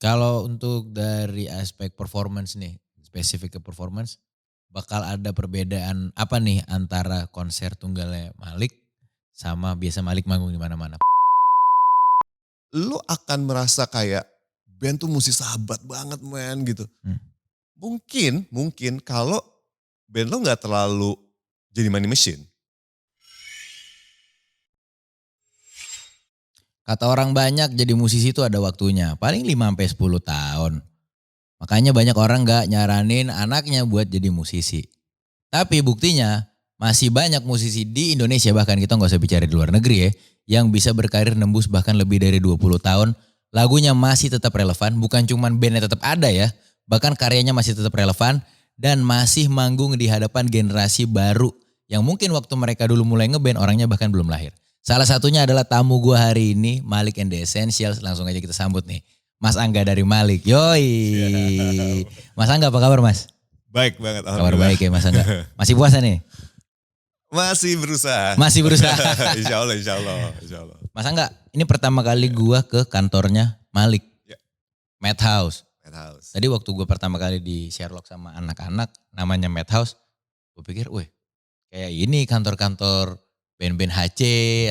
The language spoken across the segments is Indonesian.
Kalau untuk dari aspek performance nih, spesifik ke performance, bakal ada perbedaan apa nih antara konser tunggalnya Malik sama biasa Malik manggung di mana-mana? Lu akan merasa kayak band tuh mesti sahabat banget men gitu. Hmm. Mungkin kalau band lo nggak terlalu jadi money machine. Kata orang banyak jadi musisi itu ada waktunya, paling 5 sampai 10 tahun. Makanya banyak orang gak nyaranin anaknya buat jadi musisi. Tapi buktinya masih banyak musisi di Indonesia, bahkan kita gak usah bicara di luar negeri ya, yang bisa berkarir nembus bahkan lebih dari 20 tahun. Lagunya masih tetap relevan, bukan cuman bandnya tetap ada ya, bahkan karyanya masih tetap relevan dan masih manggung di hadapan generasi baru yang mungkin waktu mereka dulu mulai ngeband orangnya bahkan belum lahir. Salah satunya adalah tamu gua hari ini, Malik and the Essentials. Langsung aja kita sambut nih. Mas Angga dari Malik. Yoi. Mas Angga apa kabar Mas? Baik banget, Kabar alhamdulillah. baik ya Mas Angga. Masih puasa nih? Masih berusaha. Masih berusaha. Insya Allah. Mas Angga, ini pertama kali gua ke kantornya Malik. Ya. Madhouse. Madhouse. Tadi waktu gua pertama kali di Sherlock sama anak-anak, namanya Madhouse. Gue pikir, wih kayak ini kantor-kantor band-band HC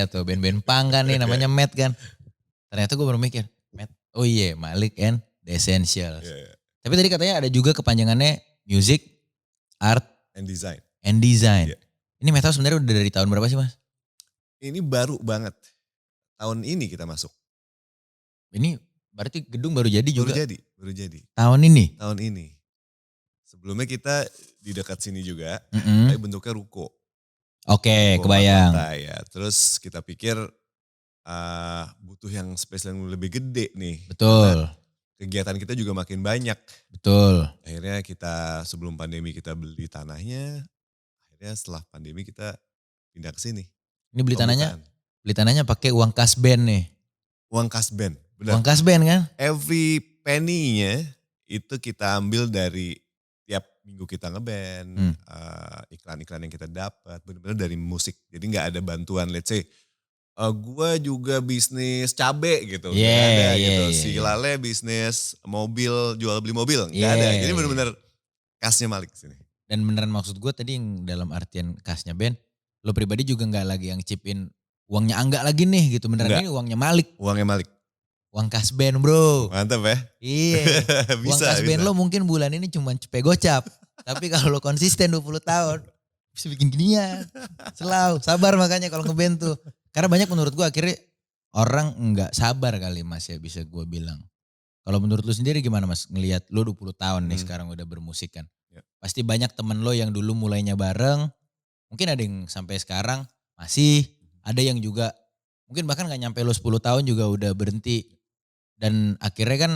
atau band-band punk kan nih namanya Mad kan. Ternyata gue baru mikir, Mad, oh iya Malik and the Essentials. Yeah. Tapi tadi katanya ada juga kepanjangannya Music, Art, And design. Design. Yeah. Ini Madhouse sebenarnya udah dari tahun berapa sih Mas? Ini baru banget. Tahun ini kita masuk. Ini berarti gedung baru jadi juga? Baru jadi. Tahun ini? Tahun ini. Sebelumnya kita di dekat sini juga, tapi bentuknya ruko. Oke, kebayang. Ya. Terus kita pikir butuh yang space yang lebih gede nih. Betul. Karena kegiatan kita juga makin banyak. Betul. Akhirnya kita sebelum pandemi kita beli tanahnya. Akhirnya setelah pandemi kita pindah ke sini. Ini beli tanahnya pakai uang kas band nih. Uang kas band, benar. Uang kas band kan? Every penny-nya itu kita ambil dari tiap minggu kita ngeband, iklan-iklan yang kita dapat, benar-benar dari musik. Jadi nggak ada bantuan, let's say, gue juga bisnis cabe gitu, nggak ada gitu. Si Lale bisnis mobil, jual beli mobil, nggak ada. Jadi benar-benar kasnya Malik sini. Dan beneran maksud gue tadi yang dalam artian kasnya band, lo pribadi juga nggak lagi yang chip-in uangnya Angga lagi nih gitu, beneran Enggak. Ini uangnya Malik. Uangnya Malik. Uang kas band bro. Mantap ya. Iya. Uang kas band lo mungkin bulan ini cuma cepet gocap. Tapi kalau lo konsisten 20 tahun, bisa bikin ginian. Selalu, sabar makanya kalau ngeband tuh. Karena banyak menurut gue akhirnya orang nggak sabar kali Mas ya bisa gue bilang. Kalau menurut lo sendiri gimana Mas? Ngelihat lo 20 tahun nih sekarang udah bermusik kan. Ya. Pasti banyak temen lo yang dulu mulainya bareng. Mungkin ada yang sampai sekarang masih. Ada yang juga mungkin bahkan gak nyampe lo 10 tahun juga udah berhenti. Dan akhirnya kan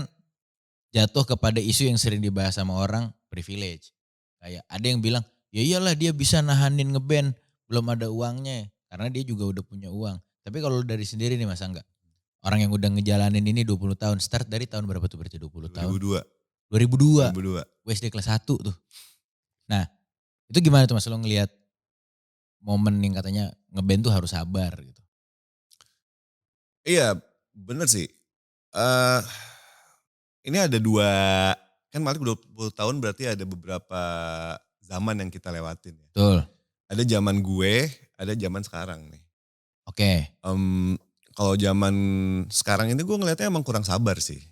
jatuh kepada isu yang sering dibahas sama orang, privilege. Kayak ada yang bilang, ya iyalah dia bisa nahanin ngeband, belum ada uangnya. Karena dia juga udah punya uang. Tapi kalau dari sendiri nih Mas Angga, orang yang udah ngejalanin ini 20 tahun, start dari tahun berapa tuh berarti 20 tahun? 2002. WSD kelas 1 tuh. Nah itu gimana tuh Mas lo ngelihat momen yang katanya ngeband tuh harus sabar gitu. Iya bener sih. Ini ada kan Malik 20 tahun berarti ada beberapa zaman yang kita lewatin. Betul. Ada zaman gue, ada zaman sekarang nih. Oke. Kalau zaman sekarang ini gue ngeliatnya emang kurang sabar sih.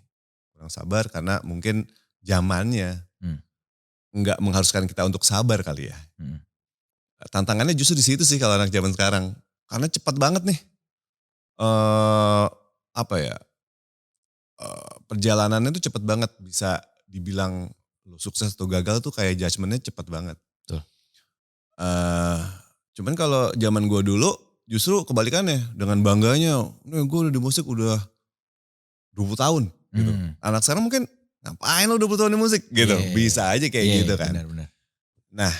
Kurang sabar karena mungkin zamannya nggak mengharuskan kita untuk sabar kali ya. Tantangannya justru di situ sih kalau anak zaman sekarang. Karena cepat banget nih. Perjalanannya tuh cepet banget, bisa dibilang lo sukses atau gagal tuh kayak judgementnya cepet banget. Tuh. Cuman kalau zaman gue dulu justru kebalikannya, dengan bangganya, gue udah di musik udah 20 tahun gitu. Anak sekarang mungkin ngapain lo 20 tahun di musik gitu, bisa aja kayak gitu kan. Benar. Nah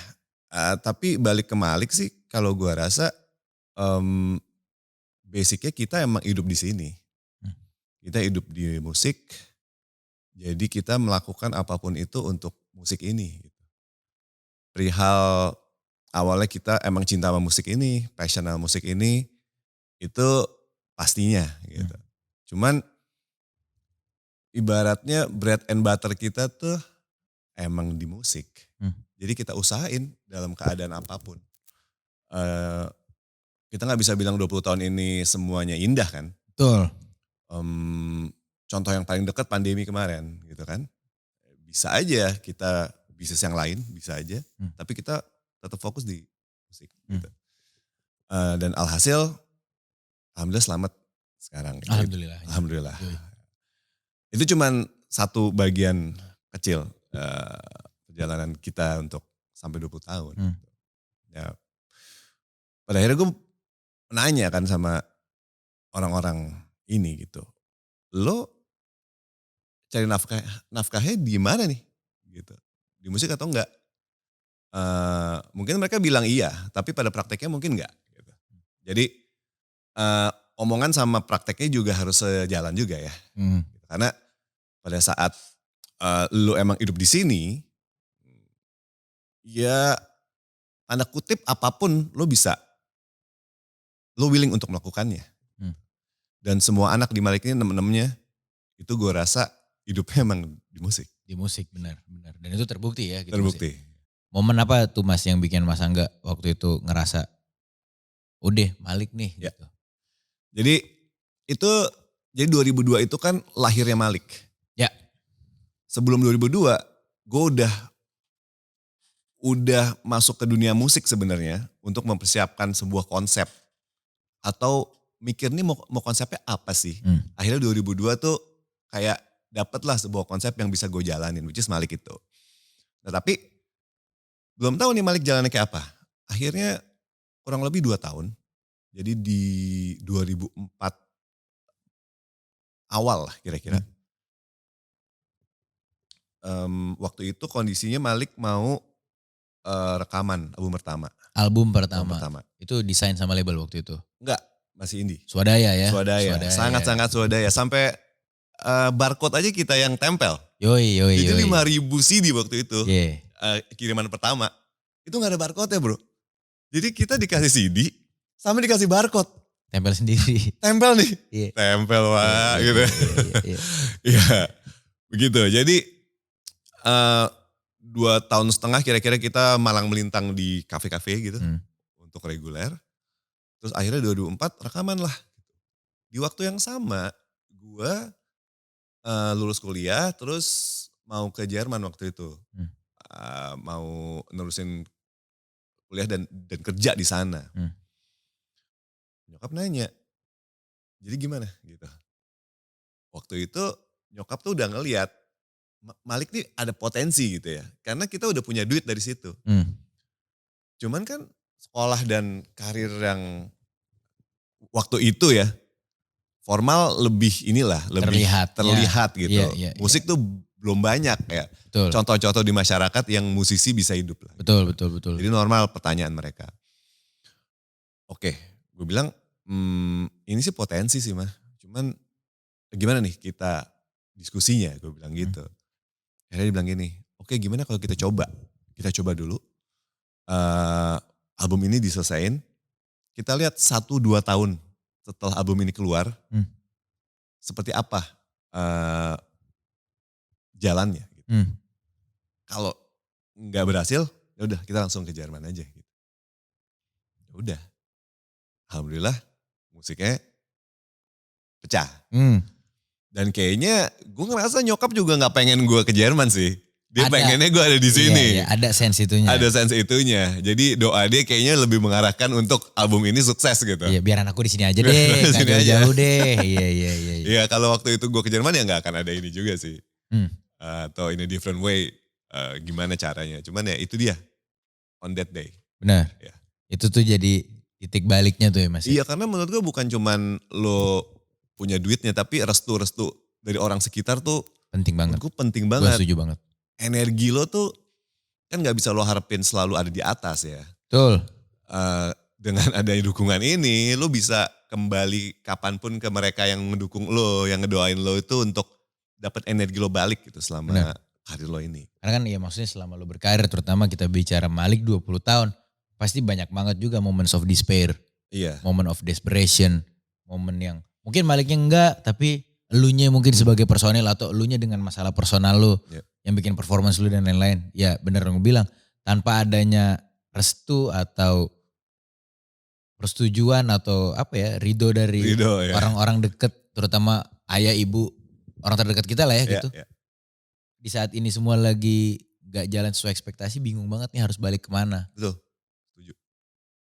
tapi balik ke Malik sih kalau gue rasa basicnya kita emang hidup di sini. Kita hidup di musik, jadi kita melakukan apapun itu untuk musik ini. Perihal awalnya kita emang cinta sama musik ini, passion sama musik ini, itu pastinya gitu. Cuman ibaratnya bread and butter kita tuh emang di musik. Jadi kita usahain dalam keadaan apapun. Kita gak bisa bilang 20 tahun ini semuanya indah kan. Betul. Contoh yang paling dekat pandemi kemarin gitu kan. Bisa aja kita bisnis yang lain, bisa aja. Tapi kita tetap fokus di musik gitu. Dan alhasil, alhamdulillah selamat sekarang. Alhamdulillah. Alhamdulillah. Itu cuman satu bagian kecil perjalanan kita untuk sampai 20 tahun. Ya, pada akhirnya gue nanya kan sama orang-orang ini gitu. Lo cari nafkahnya di mana nih? Gitu. Di musik atau enggak? Mungkin mereka bilang iya, tapi pada prakteknya mungkin enggak. Gitu. Jadi omongan sama prakteknya juga harus sejalan juga ya. Karena pada saat lo emang hidup di sini, ya tanda kutip apapun lo bisa. Lo willing untuk melakukannya. Dan semua anak di Malik ini temen-temennya, itu gue rasa hidupnya emang di musik. Di musik, benar. Dan itu terbukti ya. Gitu terbukti. Musik. Momen apa tuh Mas yang bikin Mas Angga waktu itu ngerasa, udah Malik nih ya. gitu. Jadi 2002 itu kan lahirnya Malik. Ya. Sebelum 2002, gue udah masuk ke dunia musik sebenarnya untuk mempersiapkan sebuah konsep. Atau mikir nih mau konsepnya apa sih. Akhirnya 2002 tuh kayak dapatlah sebuah konsep yang bisa gue jalanin, which is Malik itu. Nah tapi belum tahu nih Malik jalannya kayak apa. Akhirnya kurang lebih 2 tahun. Jadi di 2004 awal lah kira-kira. Waktu itu kondisinya Malik mau rekaman album pertama. Itu desain sama label waktu itu? Enggak, masih indie. Swadaya ya? Swadaya. Sangat-sangat swadaya. Sampai barcode aja kita yang tempel. Yoi. Itu 5.000 CD waktu itu. Yeah. Kiriman pertama. Itu gak ada barcode ya bro. Jadi kita dikasih CD sama dikasih barcode. Tempel sendiri. Tempel nih. Yeah. Tempel wah gitu. Iya. Ya begitu. Jadi 2,5 tahun kira-kira kita malang melintang di kafe-kafe gitu. Untuk reguler. Terus akhirnya 2004 rekaman lah. Di waktu yang sama gue lulus kuliah terus mau ke Jerman waktu itu. Mau nerusin kuliah dan kerja di sana. Nyokap nanya, jadi gimana gitu. Waktu itu nyokap tuh udah ngeliat Malik nih ada potensi gitu ya. Karena kita udah punya duit dari situ. Cuman kan sekolah dan karir yang waktu itu ya formal lebih terlihat gitu. Iya. Musik tuh belum banyak ya. Betul. Contoh-contoh di masyarakat yang musisi bisa hidup lah. Betul. Jadi normal pertanyaan mereka. Oke, gue bilang ini sih potensi sih mah. Cuman gimana nih kita diskusinya, gue bilang gitu. Akhirnya dia bilang gini, oke gimana kalau kita coba. Kita coba dulu. Album ini diselesain. Kita lihat 1-2 tahun setelah album ini keluar. Seperti apa jalannya. Gitu. Kalau nggak berhasil, ya udah kita langsung ke Jerman aja. Gitu. Ya udah, alhamdulillah musiknya pecah. Dan kayaknya gue ngerasa nyokap juga nggak pengen gue ke Jerman sih. Dia pengennya gue ada di sini. Iya, ada sense itunya. Ada sense itunya. Jadi doa dia kayaknya lebih mengarahkan untuk album ini sukses gitu. Iya, biar anakku di sini aja deh, nggak jauh-jauh deh. Iya. Iya, kalau waktu itu gue ke Jerman ya nggak akan ada ini juga sih. Atau in a different way, gimana caranya. Cuman ya itu dia, on that day. Benar. Ya. Itu tuh jadi titik baliknya tuh ya Mas. Iya, karena menurut gue bukan cuman lo punya duitnya, tapi restu-restu dari orang sekitar tuh penting banget. Gue penting banget. Gue setuju banget. Energi lo tuh kan gak bisa lo harapin selalu ada di atas ya. Betul. Dengan adanya dukungan ini, lo bisa kembali kapanpun ke mereka yang mendukung lo, yang ngedoain lo itu untuk dapat energi lo balik gitu selama karir lo ini. Karena kan ya maksudnya selama lo berkarir, terutama kita bicara Malik 20 tahun, pasti banyak banget juga moments of despair. Iya. Moment of desperation, momen yang mungkin Maliknya enggak, tapi elunya mungkin sebagai personil atau elunya dengan masalah personal lu Iya. yang bikin performance lu dan lain-lain. Ya bener yang gue bilang, tanpa adanya restu atau persetujuan atau apa ya, ridho dari Ridho ya. orang-orang deket, terutama ayah, ibu, orang terdekat kita lah ya Iya, gitu. iya. Di saat ini semua lagi gak jalan sesuai ekspektasi, bingung banget nih harus balik kemana. Betul. Setuju.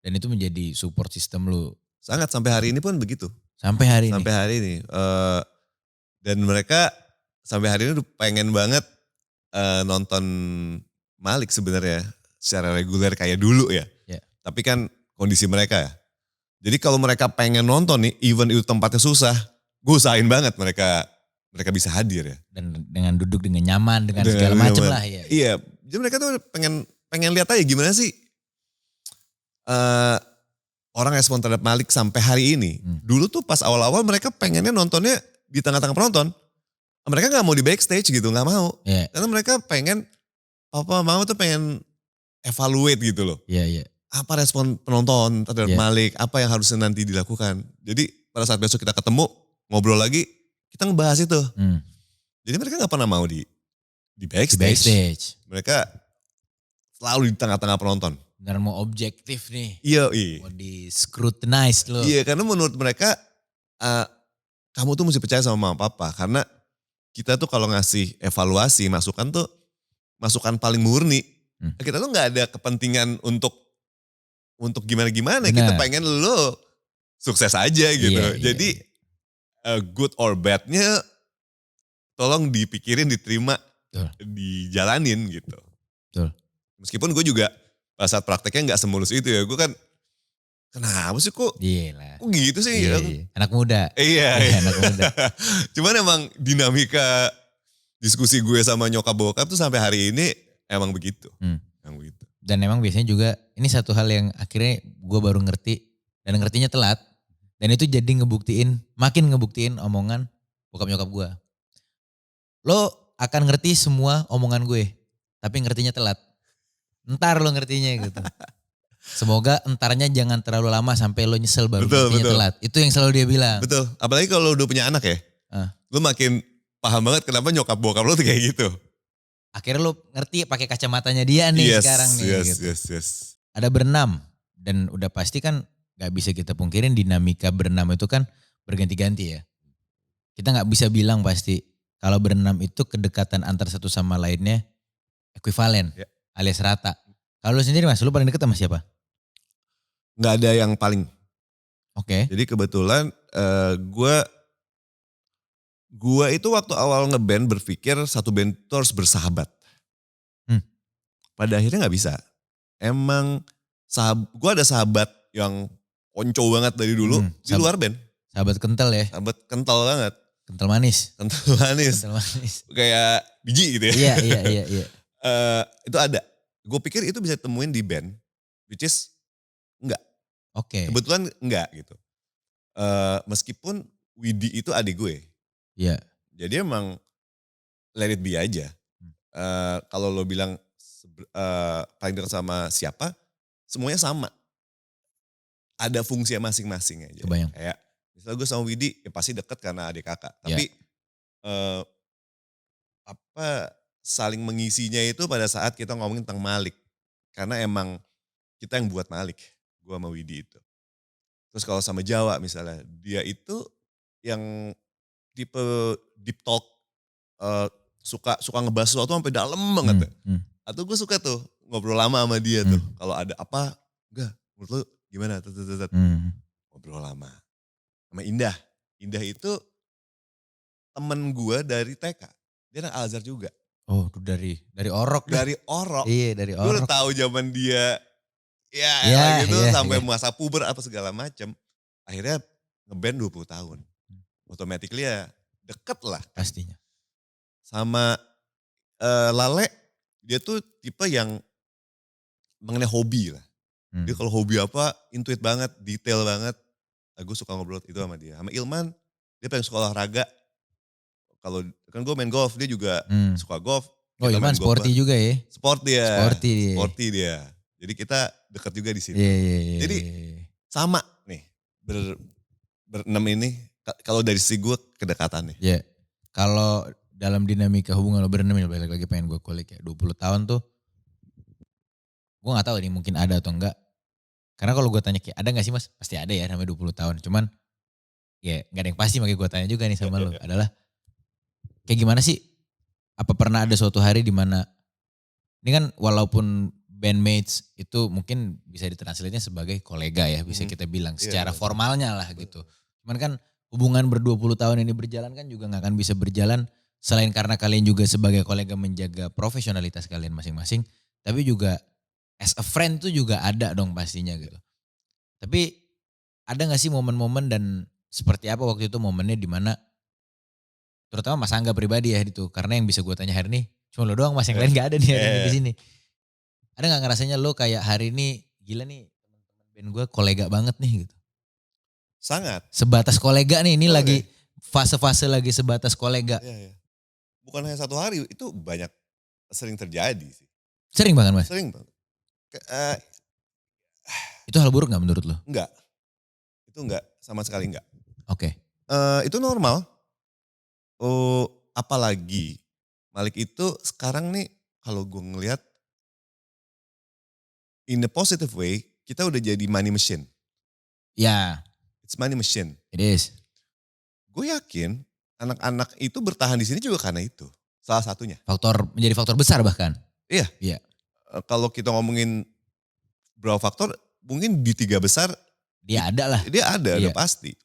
Dan itu menjadi support system lu Sangat sampai hari ini pun begitu. sampai hari ini. Sampai hari ini. Dan mereka sampai hari ini udah pengen banget nonton Malik sebenarnya secara reguler kayak dulu ya. Ya. Tapi kan kondisi mereka ya. Jadi kalau mereka pengen nonton nih, even itu tempatnya susah, gue usahain banget mereka bisa hadir ya. Dan dengan duduk dengan nyaman, dengan Dengan segala macam nyaman. lah ya. Iya, jadi mereka tuh pengen lihat aja gimana sih orang respon terhadap Malik sampai hari ini. Dulu tuh pas awal-awal mereka pengennya nontonnya di tengah-tengah penonton. Mereka gak mau di backstage gitu, gak mau. Iya, Karena mereka pengen, apa mau tuh pengen evaluate gitu loh. iya, iya. Apa respon penonton terhadap Iya. Malik, apa yang harusnya nanti dilakukan. Jadi pada saat besok kita ketemu, ngobrol lagi, kita ngebahas itu. Jadi mereka gak pernah mau di Di backstage. backstage. Mereka selalu di tengah-tengah penonton. Benar mau objektif nih. Iya, Mau di scrutinize lo. Iya, karena menurut mereka, kamu tuh mesti percaya sama mama papa. Karena kita tuh kalau ngasih evaluasi, masukan tuh, masukan paling murni. Kita tuh gak ada kepentingan untuk gimana-gimana. Benar. Kita pengen lo sukses aja gitu. Iya, iya, Jadi good or badnya tolong dipikirin, diterima, Betul. dijalanin gitu. Betul. Meskipun gue juga pas saat prakteknya gak semulus itu ya. Gue kan, kenapa sih kok Iya lah. gitu sih? Iya, iya. Anak muda. Iya, Iya, anak muda. Cuman emang dinamika diskusi gue sama nyokap bokap tuh sampai hari ini emang begitu. Emang begitu. Dan emang biasanya juga ini satu hal yang akhirnya gue baru ngerti dan ngertinya telat. Dan itu jadi makin ngebuktiin omongan bokap nyokap gue. Lo akan ngerti semua omongan gue, tapi ngertinya telat. Ntar lo ngertinya gitu. Semoga entarnya jangan terlalu lama sampai lo nyesel baru ngertinya telat. Itu yang selalu dia bilang. Betul, apalagi kalau lo udah punya anak ya. Lo makin paham banget kenapa nyokap bokap lo tuh kayak gitu. Akhirnya lo ngerti pakai kacamatanya dia nih sekarang nih. Yes. Ada berenam dan udah pasti kan gak bisa kita pungkirin dinamika berenam itu kan berganti-ganti ya. Kita gak bisa bilang pasti kalau berenam itu kedekatan antar satu sama lainnya ekuivalen alias rata. Kalau lo sendiri Mas, lo paling deket sama siapa? Gak ada yang paling. Oke. Jadi kebetulan gue itu waktu awal ngeband berpikir satu band itu harus bersahabat. Pada akhirnya gak bisa. Emang gue ada sahabat yang konco banget dari dulu di luar band. Sahabat kental ya? Sahabat kental banget. Kental manis? Kental manis. Kental manis. Kayak biji gitu ya. Iya. Itu ada. Gue pikir itu bisa temuin di band. Which is enggak. Oke. Kebetulan enggak gitu. Meskipun Widi itu adik gue. Iya. Jadi emang let it be aja. Kalau lo bilang paling dekat sama siapa, semuanya sama. Ada fungsinya masing-masing aja. Kebayang. Kayak misalnya gue sama Widi, ya pasti deket karena adik kakak. Tapi saling mengisinya itu pada saat kita ngomongin tentang Malik. Karena emang kita yang buat Malik, gue sama Widi itu. Terus kalau sama Jawa misalnya, dia itu yang tipe deep talk, suka ngebahas sesuatu sampai dalam banget. Atau gue suka tuh ngobrol lama sama dia tuh. Kalau ada apa, enggak, menurut lu gimana? Ngobrol lama. Sama Indah. Indah itu temen gue dari TK. Dia anak Al-Azhar juga. Oh dari Orok. Dari Orok. Iya dari Orok. Gue udah tahu zaman dia sampai masa puber apa segala macam. Akhirnya ngeband 20 tahun. Automatically ya deket lah. Pastinya. Sama Lale, dia tuh tipe yang mengenai hobi lah. Dia kalau hobi apa, intuit banget, detail banget. Gue suka ngobrol itu sama dia. Sama Ilman, dia pengen sekolah olahraga. Kalau kan gue main golf, dia juga suka golf. Oh Ilman sporty juga ya? Sporty dia. Jadi kita dekat juga di sini. Iya. Jadi sama nih, berenam ini. Kalau dari sisi gue kedekatannya. Ya. Kalau dalam dinamika hubungan lo berenam, balik lagi pengen gue kulik ya. 20 tahun tuh, gue gak tahu nih mungkin ada atau enggak. Karena kalau gue tanya kayak ada gak sih mas? Pasti ada ya namanya 20 tahun. Cuman ya gak ada yang pasti, makanya gue tanya juga nih sama lo. Adalah kayak gimana sih? Apa pernah ada suatu hari di mana ini kan walaupun bandmates itu mungkin bisa ditranslate-nya sebagai kolega ya, bisa kita bilang secara formalnya lah gitu. Cuman kan hubungan ber-20 tahun ini berjalan kan juga gak akan bisa berjalan selain karena kalian juga sebagai kolega menjaga profesionalitas kalian masing-masing, tapi juga as a friend tuh juga ada dong pastinya gitu. Tapi ada gak sih momen-momen dan seperti apa waktu itu momennya di mana terutama Mas Angga pribadi ya itu, karena yang bisa gue tanya hari ini cuma lo doang mas, yang lain gak ada nih hari ini di sini. Ada gak ngerasanya lo kayak hari ini gila nih teman-teman band gue kolega banget nih gitu? Sangat. Sebatas kolega nih, ini lagi fase-fase lagi sebatas kolega. Iya. Bukan hanya satu hari, itu banyak sering terjadi sih. Sering banget mas? Sering banget. Itu hal buruk gak menurut lo? Enggak, itu enggak, sama sekali enggak. Oke. Itu normal. Apalagi Malik itu sekarang nih kalau gue ngelihat in a positive way, kita udah jadi money machine. Ya. It's money machine. It is. Gue yakin anak-anak itu bertahan di sini juga karena itu. Salah satunya. Menjadi faktor besar bahkan. Iya. Kalau kita ngomongin berapa faktor, mungkin di 3 besar. Dia ada lah. Dia ada, udah pasti.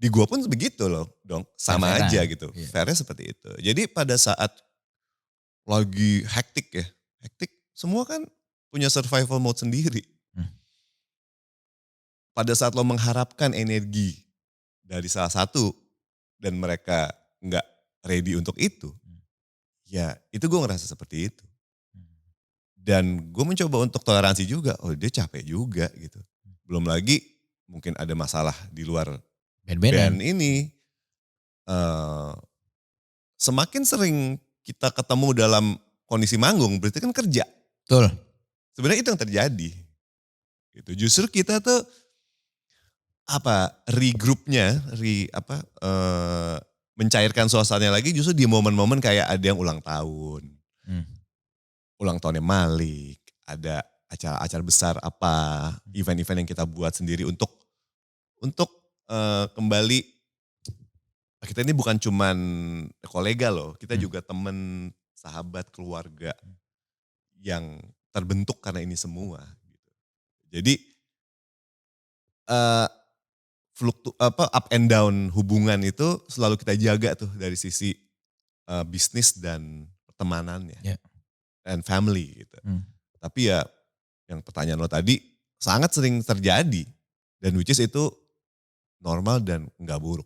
Di gua pun begitu loh dong, sama Fair-fairan. aja gitu. Fairnya seperti itu. Jadi pada saat lagi hektik, semua kan punya survival mode sendiri. Pada saat lo mengharapkan energi dari salah satu dan mereka nggak ready untuk itu, ya itu gue ngerasa seperti itu. Dan gue mencoba untuk toleransi juga, oh dia capek juga gitu. Belum lagi mungkin ada masalah di luar band ini. Semakin sering kita ketemu dalam kondisi manggung, berarti kan kerja. Betul. Sebenarnya itu yang terjadi. Gitu. Justru kita tuh regroupnya, mencairkan suasananya lagi justru di momen-momen kayak ada yang ulang tahun. Ulang tahunnya Malik, ada acara-acara besar event-event yang kita buat sendiri untuk kembali, kita ini bukan cuman kolega loh, kita juga teman, sahabat, keluarga yang terbentuk karena ini semua. Jadi up and down hubungan itu selalu kita jaga tuh dari sisi bisnis dan pertemanannya. And family gitu. Tapi ya yang pertanyaan lo tadi sangat sering terjadi dan which is itu normal dan enggak buruk.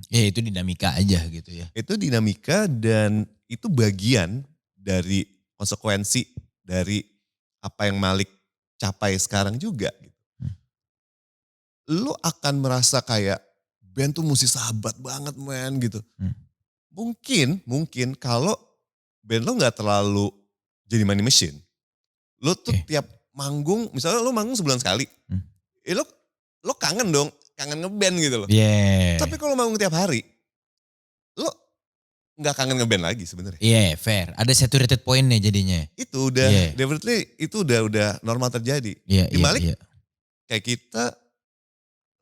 Ya itu dinamika aja gitu ya. Itu dinamika dan itu bagian dari konsekuensi dari apa yang Malik capai sekarang juga. Gitu. Lo akan merasa kayak band tuh mesti sahabat banget men gitu. Mungkin kalau band lo gak terlalu jadi money machine. Lo tuh tiap manggung, misalnya lo manggung sebulan sekali. Lo kangen dong, kangen ngeband gitu loh. Tapi kalau manggung tiap hari, lo gak kangen ngeband lagi sebenarnya. Fair. Ada saturated point-nya jadinya. Itu udah, definitely itu udah normal terjadi. Di Malik, kayak kita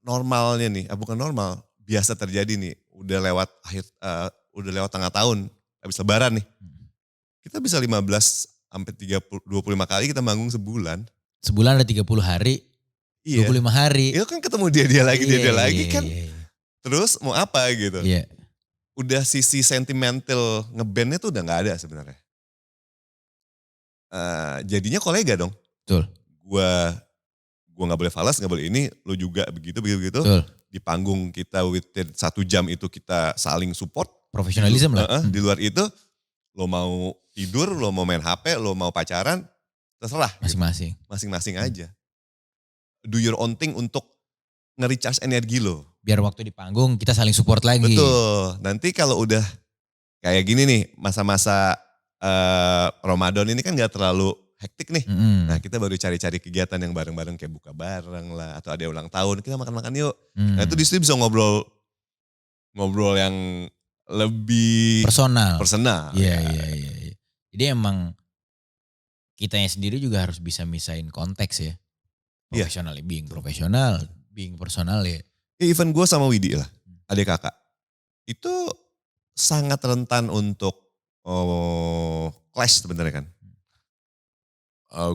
normalnya nih, bukan normal, biasa terjadi nih. Udah lewat tengah tahun, habis lebaran nih. Kita bisa 15 sampai 25 kali kita manggung sebulan. Sebulan ada 30 hari, 25 hari. Itu kan ketemu dia lagi kan. Terus mau apa gitu. Udah sisi sentimental ngebandnya tuh udah gak ada sebenarnya. Jadinya kolega dong. Betul. Gua gak boleh falas, gak boleh ini, lo juga begitu. Betul. Di panggung kita within 1 jam itu kita saling support. Profesionalisme lah. Di luar itu, lo mau tidur, lo mau main HP, lo mau pacaran, terserah. Masing-masing. Masing-masing aja. Do your own thing untuk nge-recharge energi lo. Biar waktu di panggung kita saling support lagi. Betul. Nanti kalau udah kayak gini nih, masa-masa Ramadan ini kan gak terlalu hektik nih. Mm-mm. Nah kita baru cari-cari kegiatan yang bareng-bareng kayak buka bareng lah. Atau ada ulang tahun, kita makan-makan yuk. Nah itu di situ bisa ngobrol yang lebih Personal. personal. Iya, Ya. iya. Jadi emang kitanya sendiri juga harus bisa misahin konteks ya. Iya. Profesional, being personal ya. Even gue sama Widi lah, adik kakak. Itu sangat rentan untuk clash sebenarnya kan.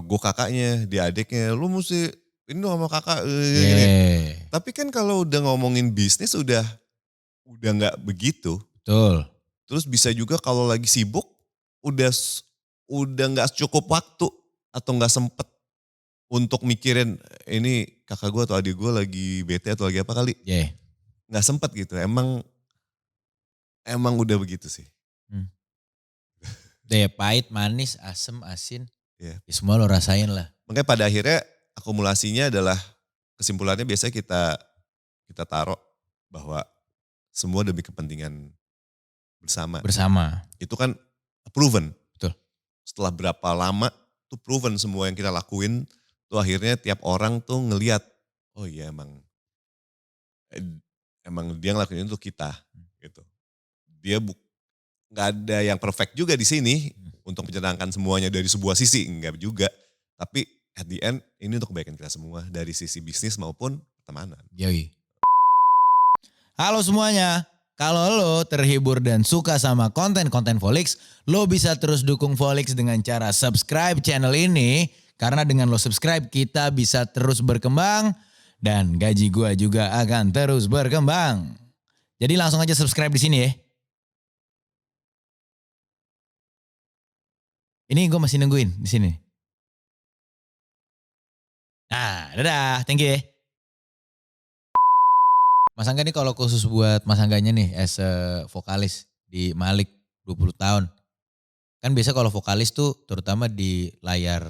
Gue kakaknya, dia adiknya, lu mesti ini dong sama kakak. Gini. Tapi kan kalau udah ngomongin bisnis udah nggak begitu. Betul. Terus bisa juga kalau lagi sibuk udah nggak cukup waktu atau nggak sempet untuk mikirin ini kakak gue atau adik gue lagi bete atau lagi apa kali. Nggak sempet gitu. Emang udah begitu sih. Daya pahit, manis, asem, asin. Ya. Ya semua lo rasain lah. Makanya pada akhirnya akumulasinya adalah kesimpulannya biasanya kita taruh bahwa semua demi kepentingan bersama. Itu kan proven. Betul. Setelah berapa lama tuh proven semua yang kita lakuin tuh akhirnya tiap orang tuh ngelihat oh iya emang dia ngelakuin itu untuk kita gitu. Dia nggak ada yang perfect juga di sini untuk menyenangkan semuanya dari sebuah sisi, enggak juga. Tapi at the end ini untuk kebaikan kita semua dari sisi bisnis maupun pertemanan. Yoi. Halo semuanya, kalau lo terhibur dan suka sama konten-konten Volix, lo bisa terus dukung Volix dengan cara subscribe channel ini. Karena dengan lo subscribe kita bisa terus berkembang dan gaji gua juga akan terus berkembang. Jadi langsung aja subscribe di sini ya. Ini gue masih nungguin di sini. Nah, dadah, thank you ya. Mas Angga nih kalau khusus buat Mas Angganya nih as a vokalis di Malik 20 tahun. Kan biasa kalau vokalis tuh terutama di layar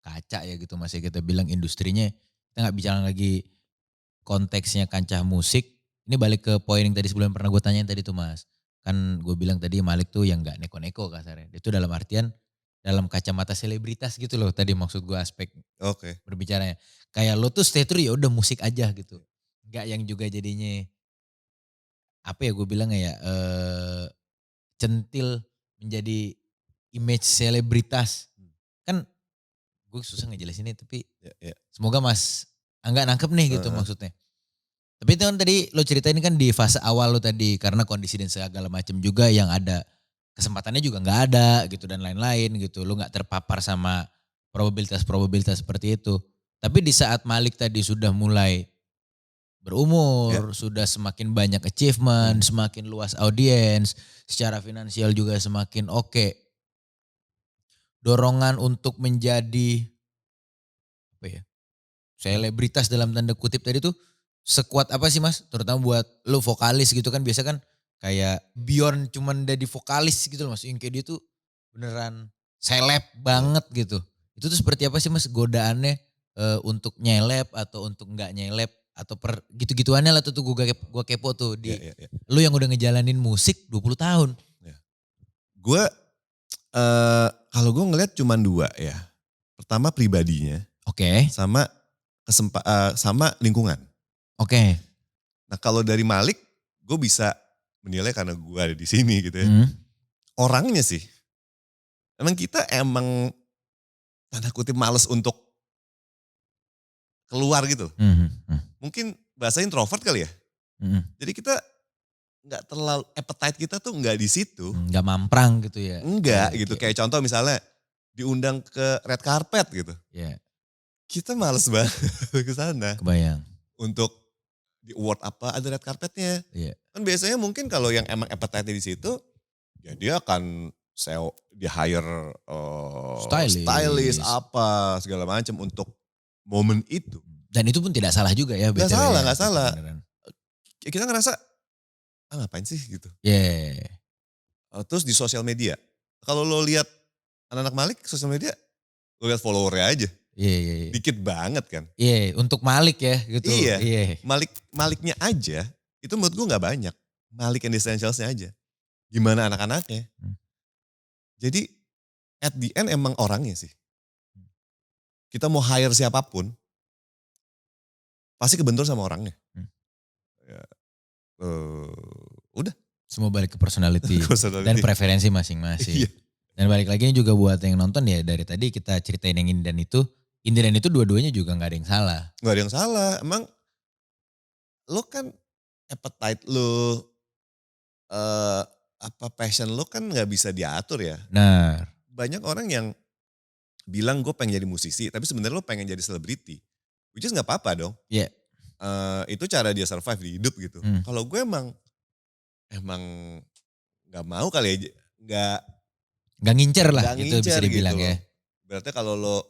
kaca ya gitu masih kita bilang industrinya. Kita gak bicara lagi konteksnya kancah musik. Ini balik ke poin yang tadi sebelum pernah gue tanyain tadi tuh Mas. Kan gue bilang tadi Malik tuh yang gak neko-neko kasarnya. Itu dalam artian dalam kacamata selebritas gitu loh tadi maksud gue aspek berbicaranya. Kayak lo tuh stay true ya udah musik aja gitu. Gak yang juga jadinya apa ya gue bilang ya centil menjadi image selebritas. Kan gue susah ngejelasinnya tapi semoga Mas Angga nangkep nih gitu maksudnya. Tapi itu kan tadi lo ceritain kan di fase awal lo tadi karena kondisi dan segala macam juga yang ada kesempatannya juga nggak ada gitu dan lain-lain gitu. Lo nggak terpapar sama probabilitas seperti itu. Tapi di saat Malik tadi sudah mulai berumur, sudah semakin banyak achievement, semakin luas audiens, secara finansial juga semakin oke. Dorongan untuk menjadi apa ya? Selebritas dalam tanda kutip tadi tuh sekuat apa sih Mas? Terutama buat lu vokalis gitu kan biasa kan kayak beyond cuman jadi vokalis gitu loh Mas. Yang kayak dia tuh beneran seleb banget gitu. Itu tuh seperti apa sih Mas godaannya untuk nyeleb atau untuk enggak nyeleb atau gitu-gituannya lah tuh gue kepo tuh di lu yang udah ngejalanin musik 20 tahun. Gue kalau gue ngeliat cuma dua ya. Pertama pribadinya. Sama sama lingkungan. Nah kalau dari Malik, gue bisa menilai karena gue ada di sini gitu ya. Orangnya sih, emang tanda kutip males untuk keluar gitu. Mungkin bahasa introvert kali ya. Jadi kita nggak terlalu appetite kita tuh nggak di situ. Nggak mamprang gitu ya. Enggak gitu. Kayak contoh misalnya diundang ke red carpet gitu. Kita males banget ke sana. Kebayang. Untuk di award apa ada red carpetnya. Kan biasanya mungkin kalau yang emang appetite di situ, ya dia akan di hire stylist apa segala macam untuk momen itu. Dan itu pun tidak salah juga ya. Gak salah. Kita ngerasa, ngapain sih gitu. Terus di sosial media. Kalau lo lihat anak-anak Malik sosial media, lo lihat followernya aja. Dikit banget kan. Untuk Malik ya gitu. Maliknya aja, itu menurut gue gak banyak. Malik and Essentialsnya aja. Gimana anak-anaknya. Jadi at the end emang orangnya sih. kita mau hire siapapun, pasti kebentur sama orangnya. Hmm. Ya, udah. Semua balik ke personality Personality. dan preferensi masing-masing. Iya. Dan balik lagi juga buat yang nonton ya, dari tadi kita ceritain yang ini dan itu dua-duanya juga gak ada yang salah. Gak ada yang salah, emang lo kan appetite lo, passion lo kan gak bisa diatur ya. Benar. Banyak orang yang bilang gue pengen jadi musisi, tapi sebenarnya lo pengen jadi selebriti. Which is gak apa-apa dong. Iya. Itu cara dia survive di hidup gitu. Kalau gue emang gak mau kali ya, Gak ngincer lah gak gitu bisa ngincer dibilang gitu ya. loh. Berarti kalau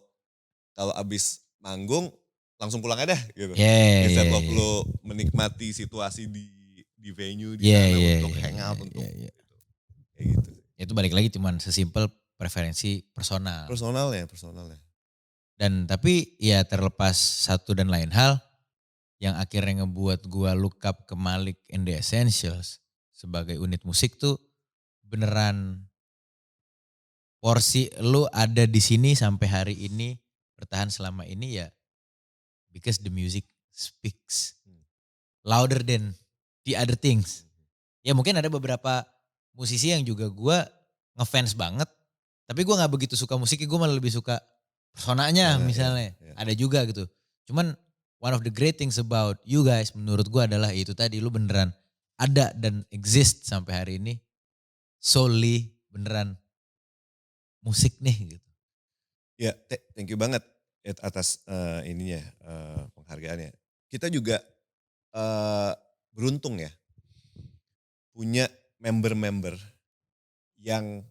abis manggung langsung pulang aja deh gitu. Yeah, Instead yeah, of yeah. lo menikmati situasi di venue, di sana untuk hangout, untuk yeah. kayak gitu. Itu balik lagi cuman sesimpel preferensi personal. Personalnya. Dan tapi ya terlepas satu dan lain hal, yang akhirnya ngebuat gua look up ke Malik and the Essentials sebagai unit musik tuh beneran porsi lu ada di sini sampai hari ini, bertahan selama ini ya because the music speaks louder than the other things. Ya mungkin ada beberapa musisi yang juga gua ngefans banget, tapi gua gak begitu suka musiknya, gua malah lebih suka personanya misalnya. Iya. Ada juga gitu. Cuman one of the great things about you guys menurut gua adalah itu tadi, lu beneran ada dan exist sampai hari ini solely beneran musik nih gitu. Ya, thank you banget atas penghargaannya. Kita juga beruntung ya, punya member-member yang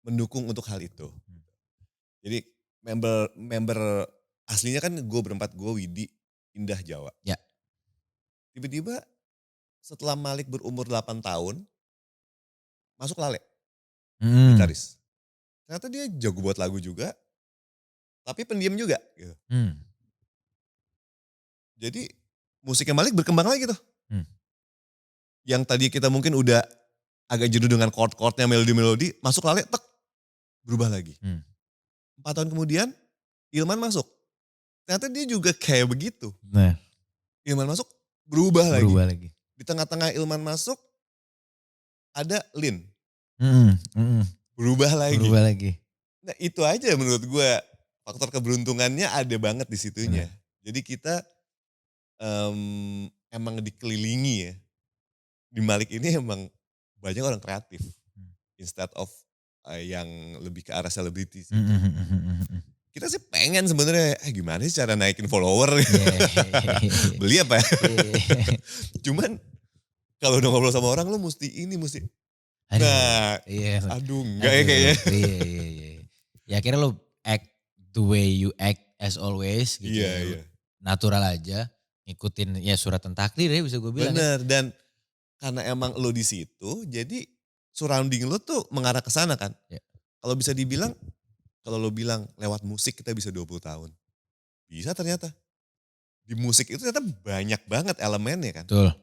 mendukung untuk hal itu. Jadi member aslinya kan gue berempat, gue Widi, Indah, Jawa. Ya. Tiba-tiba setelah Malik berumur 8 tahun, masuk Lale, gitaris. Ternyata dia jago buat lagu juga, tapi pendiam juga. Gitu. Jadi musiknya Malik berkembang lagi tuh. Yang tadi kita mungkin udah agak jenuh dengan chord-chordnya, melodi-melodi, masuk Lale, tek, berubah lagi. 4 tahun kemudian, Ilman masuk. Ternyata dia juga kayak begitu. Nah. Ilman masuk, berubah lagi. Di tengah-tengah Ilman masuk, ada Lin. Berubah lagi. Nah itu aja menurut gue, faktor keberuntungannya ada banget di situnya. Jadi kita emang dikelilingi ya. Di Malik ini emang banyak orang kreatif. Instead of yang lebih ke arah selebriti sih. Kita sih pengen sebenarnya gimana sih cara naikin follower. Beli apa? Cuman kalau udah ngobrol sama orang lu mesti ini, mesti. Aduh enggak ya kayaknya. Iya. Ya akhirnya lu act the way you act as always gitu. Iya. Natural aja, ngikutin ya suratan takdir ya bisa gue bilang. Bener, dan karena emang lu di situ, jadi surrounding lu tuh mengarah ke sana kan. Ya. Kalau bisa dibilang, kalau lu bilang lewat musik kita bisa 20 tahun. Bisa ternyata. Di musik itu ternyata banyak banget elemennya kan. Betul.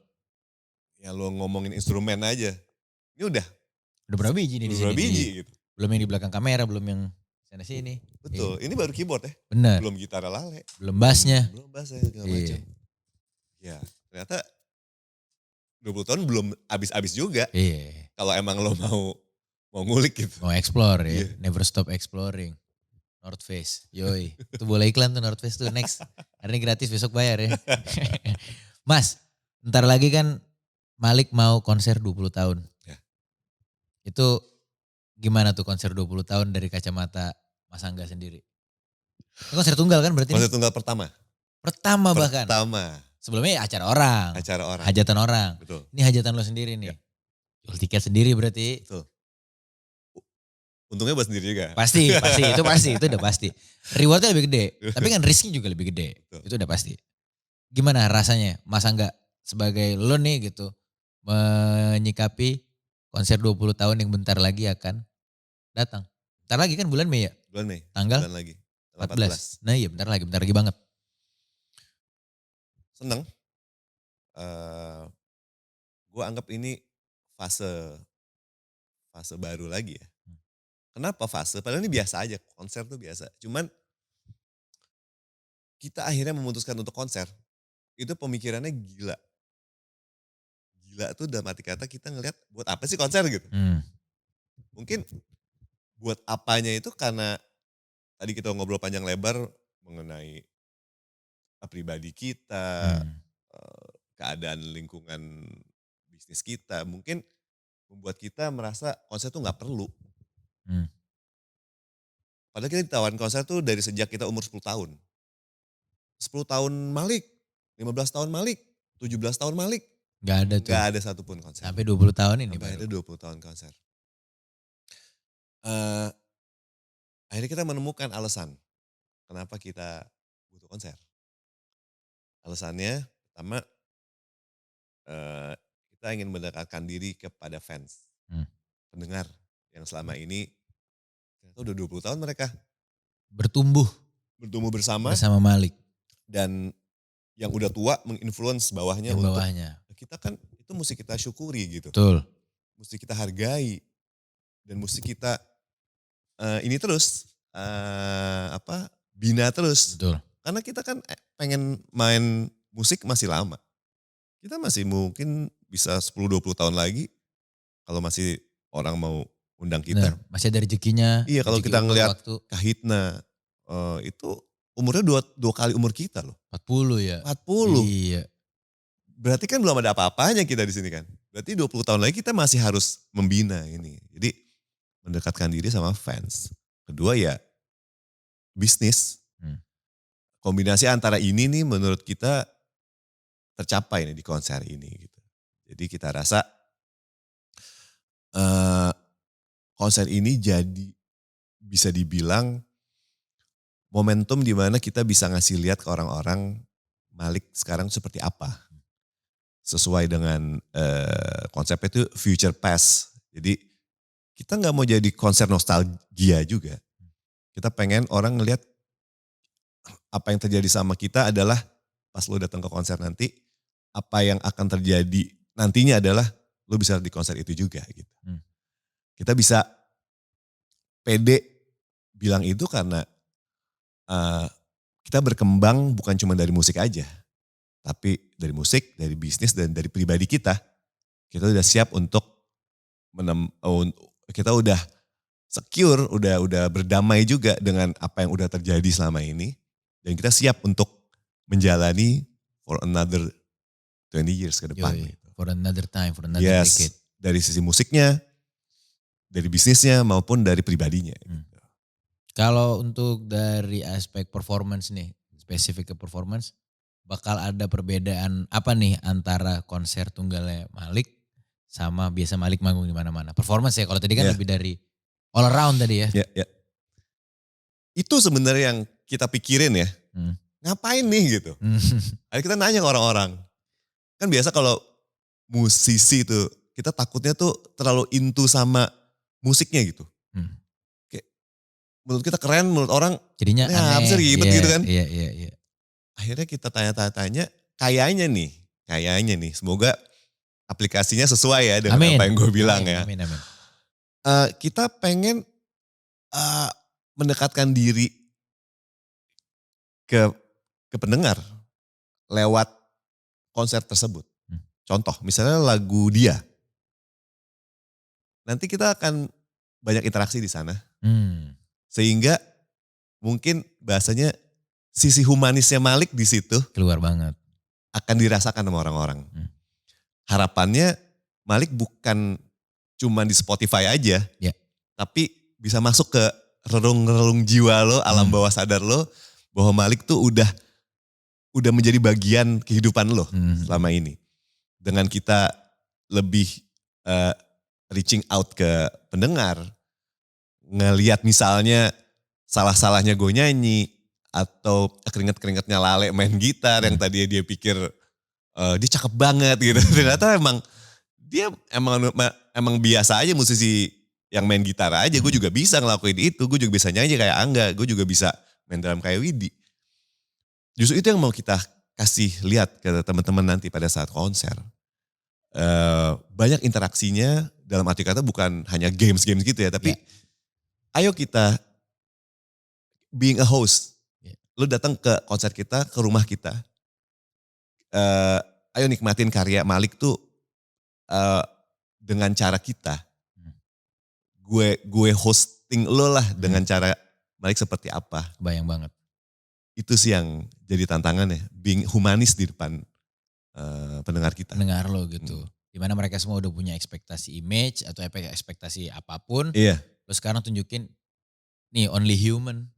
Ya lu ngomongin instrumen aja. Ini udah berapa biji nih di sini? Berapa biji gitu. Belum yang di belakang kamera, belum yang sana sini. Betul, ini baru keyboard ya. Bener. Belum gitar Lale. Belum bassnya. Belum bassnya segala macam. Ya ternyata 20 tahun belum habis-habis juga. Iya. Kalau emang lo mau ngulik gitu. Mau explore ya, never stop exploring. North Face, yoi. Itu boleh iklan tuh North Face tuh, next. Hari ini gratis, besok bayar ya. Mas, ntar lagi kan Malik mau konser 20 tahun. Ya. Itu gimana tuh konser 20 tahun dari kacamata Mas Angga sendiri? Itu konser tunggal kan berarti? Konser tunggal pertama. Bahkan. Sebelumnya acara orang. Hajatan orang. Betul. Ini hajatan lo sendiri nih. Ya. Jual tiket sendiri berarti. Betul. Untungnya buat sendiri juga. Pasti, itu udah pasti. Rewardnya lebih gede, tapi kan risknya juga lebih gede. Betul. Itu udah pasti. Gimana rasanya Mas Angga sebagai lo nih gitu, menyikapi konser 20 tahun yang bentar lagi akan datang. Bentar lagi kan bulan Mei ya? Bulan Mei. Tanggal? Bulan lagi. 14. Nah iya bentar lagi banget. Seneng. Gue anggap ini fase baru lagi ya. Kenapa fase? Padahal ini biasa aja, konser tuh biasa. Cuman kita akhirnya memutuskan untuk konser, itu pemikirannya gila. Gila tuh dalam arti kata kita ngelihat buat apa sih konser gitu. Mungkin buat apanya itu karena tadi kita ngobrol panjang lebar mengenai pribadi kita, keadaan lingkungan bisnis kita. Mungkin membuat kita merasa konser tuh nggak perlu. Padahal kita ditawarin konser tuh dari sejak kita umur 10 tahun. 10 tahun Malik, 15 tahun Malik, 17 tahun Malik. Gak ada tuh. Gak ada satupun konser. Sampai 20 tahun ini Sampai baru. ada 20 tahun konser. Akhirnya kita menemukan alasan kenapa kita butuh konser. Alasannya pertama kita ingin mendekatkan diri kepada fans, pendengar yang selama ini ternyata udah 20 tahun mereka Bertumbuh bersama Malik. Dan yang udah tua menginfluence bawahnya Yang untuk bawahnya. kita kan itu mesti kita syukuri gitu. Betul. Mesti kita hargai dan mesti kita ini terus bina terus. Betul. Karena kita kan pengen main musik masih lama. Kita masih mungkin bisa 10-20 tahun lagi kalau masih orang mau undang kita. Bener, masih ada rezekinya. Iya, kalau kita ngelihat Kahitna itu umurnya dua kali umur kita loh. 40 ya. 40. Iya. Berarti kan belum ada apa-apanya kita di sini kan. Berarti 20 tahun lagi kita masih harus membina ini. Jadi mendekatkan diri sama fans. Kedua ya bisnis. Kombinasi antara ini nih menurut kita tercapai nih di konser ini gitu. Jadi kita rasa konser ini jadi bisa dibilang momentum di mana kita bisa ngasih lihat ke orang-orang Malik sekarang seperti apa. Sesuai dengan konsepnya itu future past. Jadi kita nggak mau jadi konser nostalgia juga. Kita pengen orang ngelihat apa yang terjadi sama kita adalah pas lo datang ke konser nanti, apa yang akan terjadi nantinya adalah lo bisa di konser itu juga gitu. Kita bisa pede bilang itu karena kita berkembang bukan cuma dari musik aja. Tapi dari musik, dari bisnis, dan dari pribadi kita udah siap untuk kita udah secure, udah berdamai juga dengan apa yang udah terjadi selama ini. Dan kita siap untuk menjalani for another 20 years ke depan. Yoi, gitu. For another time, for another decade. Dari sisi musiknya, dari bisnisnya maupun dari pribadinya. Gitu. Kalau untuk dari aspek performance nih, spesifik ke performance, bakal ada perbedaan apa nih antara konser tunggalnya Malik sama biasa Malik manggung di mana-mana? Performance ya, kalau tadi kan lebih dari all around tadi ya. Yeah. Itu sebenarnya yang kita pikirin ya. Ngapain nih gitu. Akhirnya kita nanya ke orang-orang. Kan biasa kalau musisi tuh kita takutnya tuh terlalu into sama musiknya gitu. Kayak menurut kita keren, menurut orang jadinya aneh. Bisa ribet gitu kan. Iya. Akhirnya kita tanya-tanya, kayaknya nih, semoga aplikasinya sesuai ya dengan apa yang gue bilang ya. Amin. Kita pengen mendekatkan diri ke pendengar lewat konser tersebut. Contoh, misalnya lagu Dia. Nanti kita akan banyak interaksi di sana. Sehingga mungkin bahasanya sisi humanisnya Malik di situ keluar banget. Akan dirasakan sama orang-orang. Harapannya Malik bukan cuma di Spotify aja. Tapi bisa masuk ke relung-relung jiwa lo, alam bawah sadar lo. Bahwa Malik tuh udah menjadi bagian kehidupan lo selama ini. Dengan kita lebih reaching out ke pendengar. Ngelihat misalnya salah-salahnya gue nyanyi. Atau keringet-keringetnya Lale main gitar yang tadinya dia pikir dia cakep banget gitu. Ternyata dia emang biasa aja musisi yang main gitar aja. Gue juga bisa ngelakuin itu. Gue juga bisa nyanyi kayak Angga. Gue juga bisa main drum kayak Widi. Justru itu yang mau kita kasih lihat ke teman-teman nanti pada saat konser. Banyak interaksinya dalam arti kata bukan hanya games-games gitu ya. Tapi ayo kita being a host. lu datang ke konser kita, ke rumah kita. Ayo nikmatin karya Malik tuh dengan cara kita. Gue hosting lo lah dengan cara Malik seperti apa. Bayang banget. Itu sih yang jadi tantangannya. Being humanis di depan pendengar kita. Pendengar lo gitu. Dimana mereka semua udah punya ekspektasi image atau ekspektasi apapun. Iya. Lo sekarang tunjukin nih only human.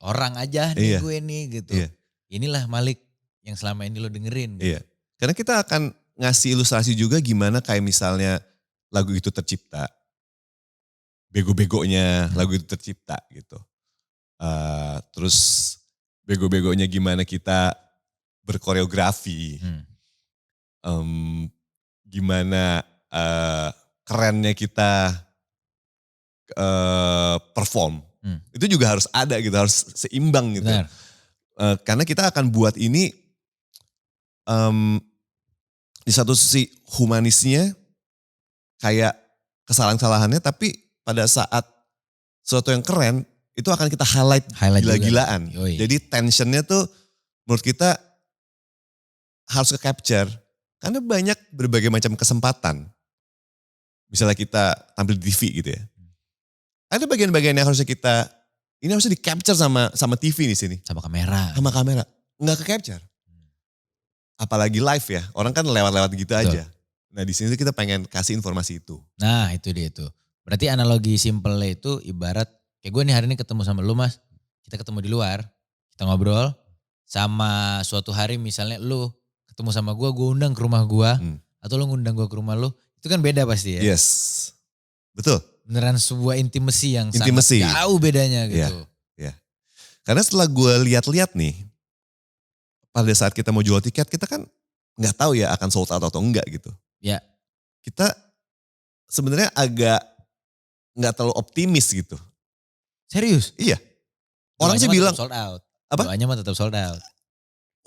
Orang aja nih gue nih gitu. Iya. Inilah Malik yang selama ini lo dengerin. Gitu. Iya. Karena kita akan ngasih ilustrasi juga gimana kayak misalnya lagu itu tercipta. Bego-begonya lagu itu tercipta gitu. Terus bego-begonya gimana kita berkoreografi. Gimana kerennya kita perform. Itu juga harus ada gitu, harus seimbang gitu. Karena kita akan buat ini di satu sisi humanisnya kayak kesalahan-kesalahannya, tapi pada saat sesuatu yang keren itu akan kita highlight gila-gilaan. Jadi tensionnya tuh menurut kita harus ke-capture. Karena banyak berbagai macam kesempatan. Misalnya kita tampil di TV gitu ya. Ada bagian-bagian yang harusnya kita, ini harusnya di-capture sama TV di sini. Sama kamera. Sama kamera. Enggak ke-capture. Apalagi live ya, orang kan lewat-lewat gitu aja. Nah di sini kita pengen kasih informasi itu. Nah itu dia itu. Berarti analogi simple itu ibarat, kayak gue nih hari ini ketemu sama lu Mas. Kita ketemu di luar, kita ngobrol. Sama suatu hari misalnya lu ketemu sama gue undang ke rumah gue, atau lu ngundang gue ke rumah lu, itu kan beda pasti ya. Yes, betul. Beneran sebuah intimacy yang sangat jauh bedanya gitu. Iya. Karena setelah gue lihat-lihat nih, pada saat kita mau jual tiket, kita kan nggak tahu ya akan sold out atau enggak gitu. Ya. Kita sebenarnya agak nggak terlalu optimis gitu. Serius? Iya. Orang sih bilang sold out. Apa? Doanya mah tetap sold out.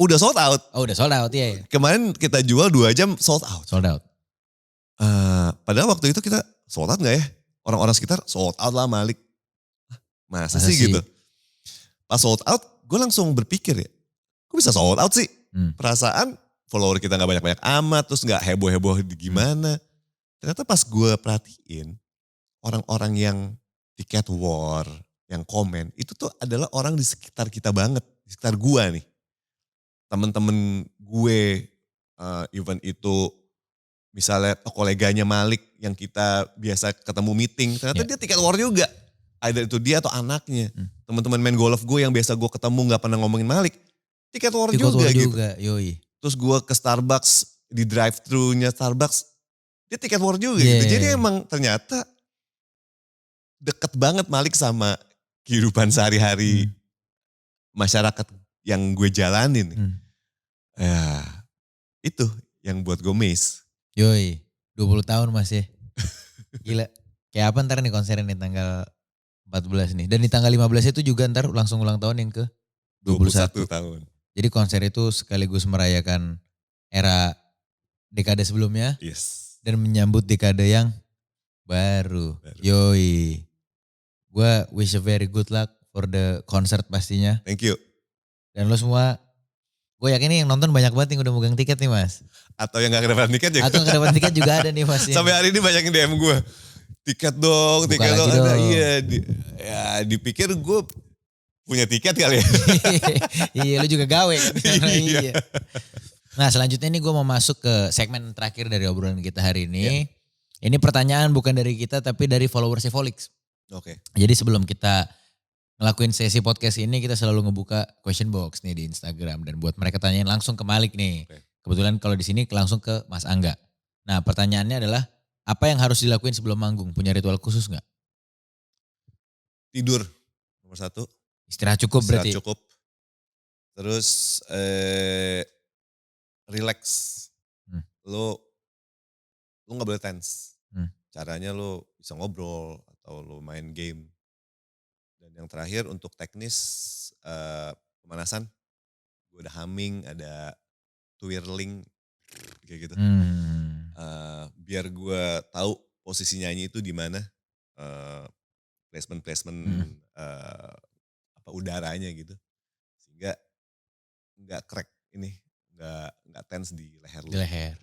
Udah sold out. Oh udah sold out ya. Kemarin kita jual 2 jam sold out. Sold out. Padahal waktu itu kita sold out gak ya? Orang-orang sekitar sold out lah Malik. Masa sih gitu? Pas sold out gue langsung berpikir ya. Kok bisa sold out sih? Perasaan follower kita gak banyak-banyak amat. Terus gak heboh-heboh gimana. Ternyata pas gue perhatiin. Orang-orang yang tiket war. Yang komen. Itu tuh adalah orang di sekitar kita banget. Di sekitar gue nih. Temen-temen gue. Even itu misalnya koleganya Malik. Yang kita biasa ketemu meeting. Ternyata dia tiket war juga. Either itu dia atau anaknya. Teman-teman main golf gue yang biasa gue ketemu gak pernah ngomongin Malik. Tiket war juga gitu. Yoi. Terus gue ke Starbucks, di drive-thru-nya Starbucks, dia tiket war juga gitu. Jadi emang ternyata deket banget Malik sama kehidupan sehari-hari masyarakat yang gue jalanin. Ya, itu yang buat gue miss. Yoi, 20 tahun Mas ya. Gila. Kayak apa ntar nih konsernya nih tanggal 14 nih. Dan di tanggal 15 itu juga ntar langsung ulang tahun yang ke 21 tahun. Jadi konser itu sekaligus merayakan era dekade sebelumnya. Yes. Dan menyambut dekade yang baru. Yoi. Gue wish a very good luck for the concert pastinya. Thank you. Dan lo semua, gue yakin nih yang nonton banyak banget yang udah megang tiket nih Mas. Atau yang gak kedapat tiket juga. Atau gak kedapat tiket juga ada nih Mas. Sampai hari ini banyak yang DM gue. Tiket dong, tiket dong. Iya, dipikir gue punya tiket kali ya. Iya, lu juga gawe. Iya. Nah selanjutnya ini gue mau masuk ke segmen terakhir dari obrolan kita hari ini. Ini pertanyaan bukan dari kita tapi dari followersnya Volix. Oke. Jadi sebelum kita ngelakuin sesi podcast ini kita selalu ngebuka question box nih di Instagram. Dan buat mereka tanyain langsung ke Malik nih. Kebetulan kalau di sini langsung ke Mas Angga. Nah pertanyaannya adalah apa yang harus dilakuin sebelum manggung? Punya ritual khusus gak? Tidur, nomor 1. Istirahat cukup berarti? Istirahat cukup. Terus relax. Lu gak boleh tense. Caranya lu bisa ngobrol atau lu main game. Dan yang terakhir untuk teknis pemanasan. Gue ada humming, ada twirling kayak gitu. Biar gue tahu posisi nyanyi itu di mana. Placement udaranya gitu. Sehingga nggak crack ini, nggak tense di leher Di lu. leher.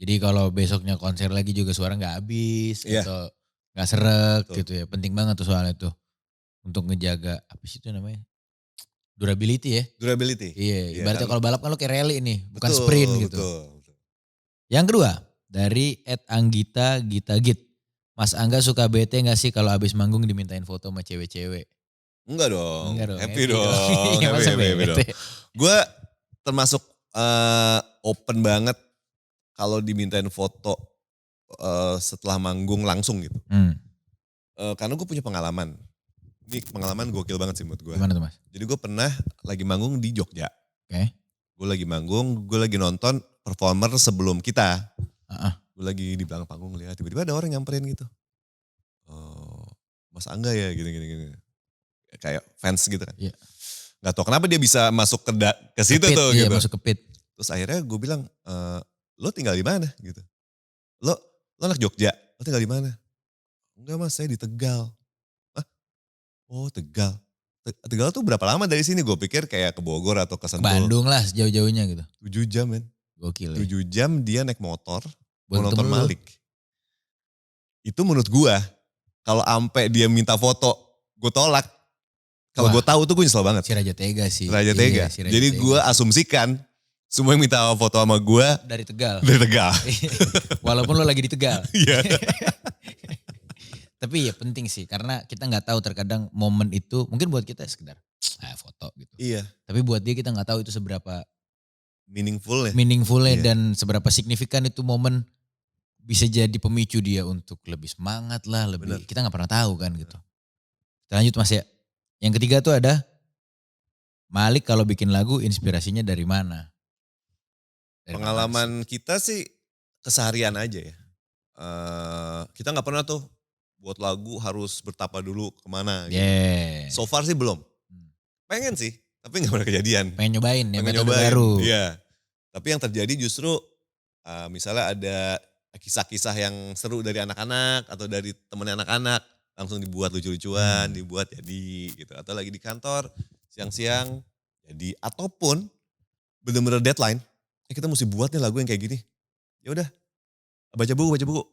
Jadi kalau besoknya konser lagi juga suara nggak habis Iya. atau nggak seret Betul. gitu ya. Penting banget tuh soalnya tuh untuk ngejaga apa sih itu namanya? Durability ya. Durability. Iya, Iya ibaratnya kan. kalau balap kan lo kayak rally nih, bukan Betul, sprint gitu. betul. Yang kedua, dari @anggita Gita Git. Mas Angga suka bete gak sih kalau abis manggung dimintain foto sama cewek-cewek? Enggak dong, Enggak dong, happy dong. dong, Iya, masa happy dong. bete? Gue termasuk open banget kalau dimintain foto setelah manggung langsung gitu. Karena gue punya pengalaman. Ini pengalaman gokil banget sih menurut gue. Gimana tuh Mas? Jadi gue pernah lagi manggung di Jogja. Oke. Gue lagi manggung, gue lagi nonton performer sebelum kita. Heeh. Gue lagi di belakang panggung lihat, tiba-tiba ada orang nyamperin gitu. Oh, Mas Angga ya gini. Kayak fans gitu kan. Iya. Gak tau kenapa dia bisa masuk ke situ Ke pit, tuh iya, gitu. masuk ke pit. Terus akhirnya gue bilang, lo tinggal di mana gitu. Lo anak Jogja, lo tinggal di mana? Enggak Mas, saya di Tegal. Hah? Oh Tegal. Tegal tuh berapa lama dari sini? Gue pikir kayak ke Bogor atau ke Ke Sentul. Bandung lah sejauh-jauhnya gitu. 7 jam men. Gokil ya. 7 jam dia naik motor, mau Buat nonton ketemu lu. Malik. Itu menurut gue, kalau ampe dia minta foto, gue tolak. Kalau Wah. gue tahu tuh gue nyesel banget. Si Raja Tega sih. Raja Tega. Iya, si Raja Jadi Tega. gue asumsikan semua yang minta foto sama gue Dari Tegal. dari Tegal. Walaupun lo lagi di Tegal. Iya. Tapi ya penting sih karena kita nggak tahu terkadang momen itu mungkin buat kita sekedar foto gitu. Iya. Tapi buat dia kita nggak tahu itu seberapa Meaningful ya. meaningfulnya Iya. dan seberapa signifikan itu momen bisa jadi pemicu dia untuk lebih semangat lah, lebih Bener. kita nggak pernah tahu kan gitu. Kita lanjut Mas ya. Yang ketiga tuh ada Malik kalau bikin lagu inspirasinya dari mana? Dari mana Pengalaman kita sih keseharian aja ya. Kita gak pernah tuh buat lagu harus bertapa dulu kemana sih? gitu. Yeah. So far sih belum. Pengen sih, tapi gak pernah kejadian. Pengen nyobain ya, Pengen metode nyobain, baru. iya. Tapi yang terjadi justru misalnya ada kisah-kisah yang seru dari anak-anak atau dari temennya anak-anak. Langsung dibuat lucu-lucuan, dibuat jadi gitu. Atau lagi di kantor, siang-siang jadi. Ataupun bener-bener deadline, kita mesti buat nih lagu yang kayak gini. Ya udah, baca buku.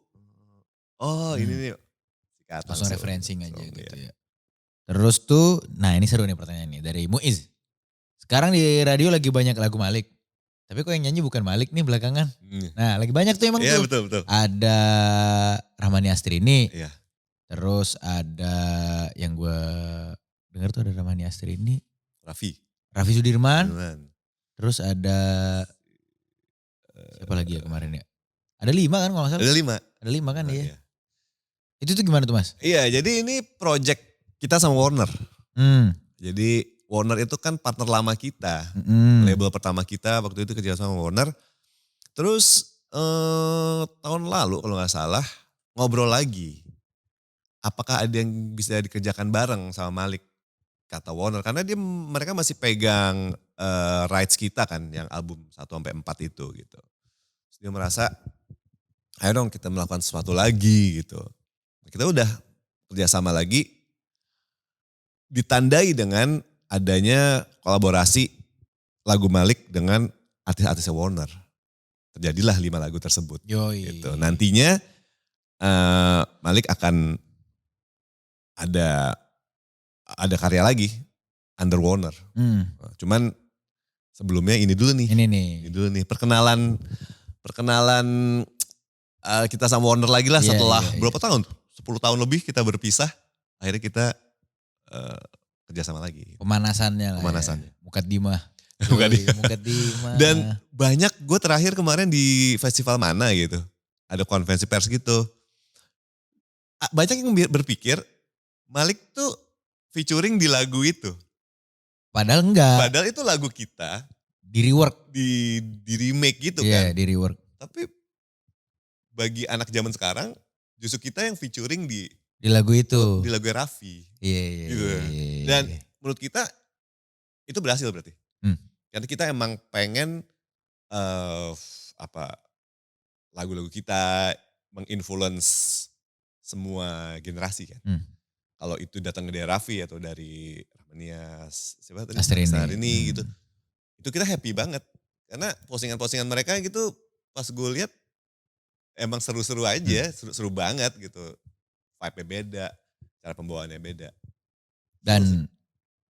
Oh ini nih. Sikat, Langsung referencing aja langsung, gitu iya. ya. Terus tuh, nah ini seru nih pertanyaan nih dari Muiz. Sekarang di radio lagi banyak lagu Malik. Tapi kok yang nyanyi bukan Malik nih belakangan. Nah lagi banyak tuh emang Iya tuh. betul. Ada Rahmani Astrini. Iya. Terus ada yang gue dengar tuh ada Rahmani Astrini. Raffi Sudirman. Terus ada siapa lagi ya kemarin ya? Ada 5 kan kalau gak salah? Ada 5 kan nah, ya. iya. Itu tuh gimana tuh Mas? Iya jadi ini project kita sama Warner. Jadi Warner itu kan partner lama kita. Label pertama kita waktu itu kerja sama Warner. Terus tahun lalu kalau gak salah ngobrol lagi. Apakah ada yang bisa dikerjakan bareng sama Malik? Kata Warner. Karena mereka masih pegang rights kita kan yang album 1-4 itu gitu. Terus dia merasa ayo dong kita melakukan sesuatu lagi gitu. Kita udah kerjasama lagi, ditandai dengan adanya kolaborasi lagu Malik dengan artis-artisnya Warner. Terjadilah 5 lagu tersebut. Yoi. Gitu. Nantinya Malik akan ada karya lagi under Warner. Cuman sebelumnya ini dulu nih. Ini dulu nih perkenalan kita sama Warner lagi lah setelah berapa tahun? 10 tahun lebih kita berpisah. Akhirnya kita kerjasama lagi. Pemanasannya lah. Pemanasannya. Ya. Mukaddimah. Dan banyak gue terakhir kemarin di festival mana gitu. Ada konferensi pers gitu. Banyak yang berpikir Malik tuh featuring di lagu itu. Padahal enggak. Padahal itu lagu kita. Di rework. Di remake gitu Iya kan. di rework. Tapi bagi anak zaman sekarang justru kita yang featuring di lagu itu. Di lagu Raffi. Iya. Gitu. Dan menurut kita itu berhasil berarti. Karena kita emang pengen lagu-lagu kita menginfluence semua generasi kan. Kalau itu datang dari Raffi atau dari Rahmanias, siapa tadi? Astrini gitu. Itu kita happy banget. Karena postingan-postingan mereka gitu pas gue lihat emang seru-seru aja, seru-seru banget gitu. Vibe-nya beda, cara pembawaannya beda. Dan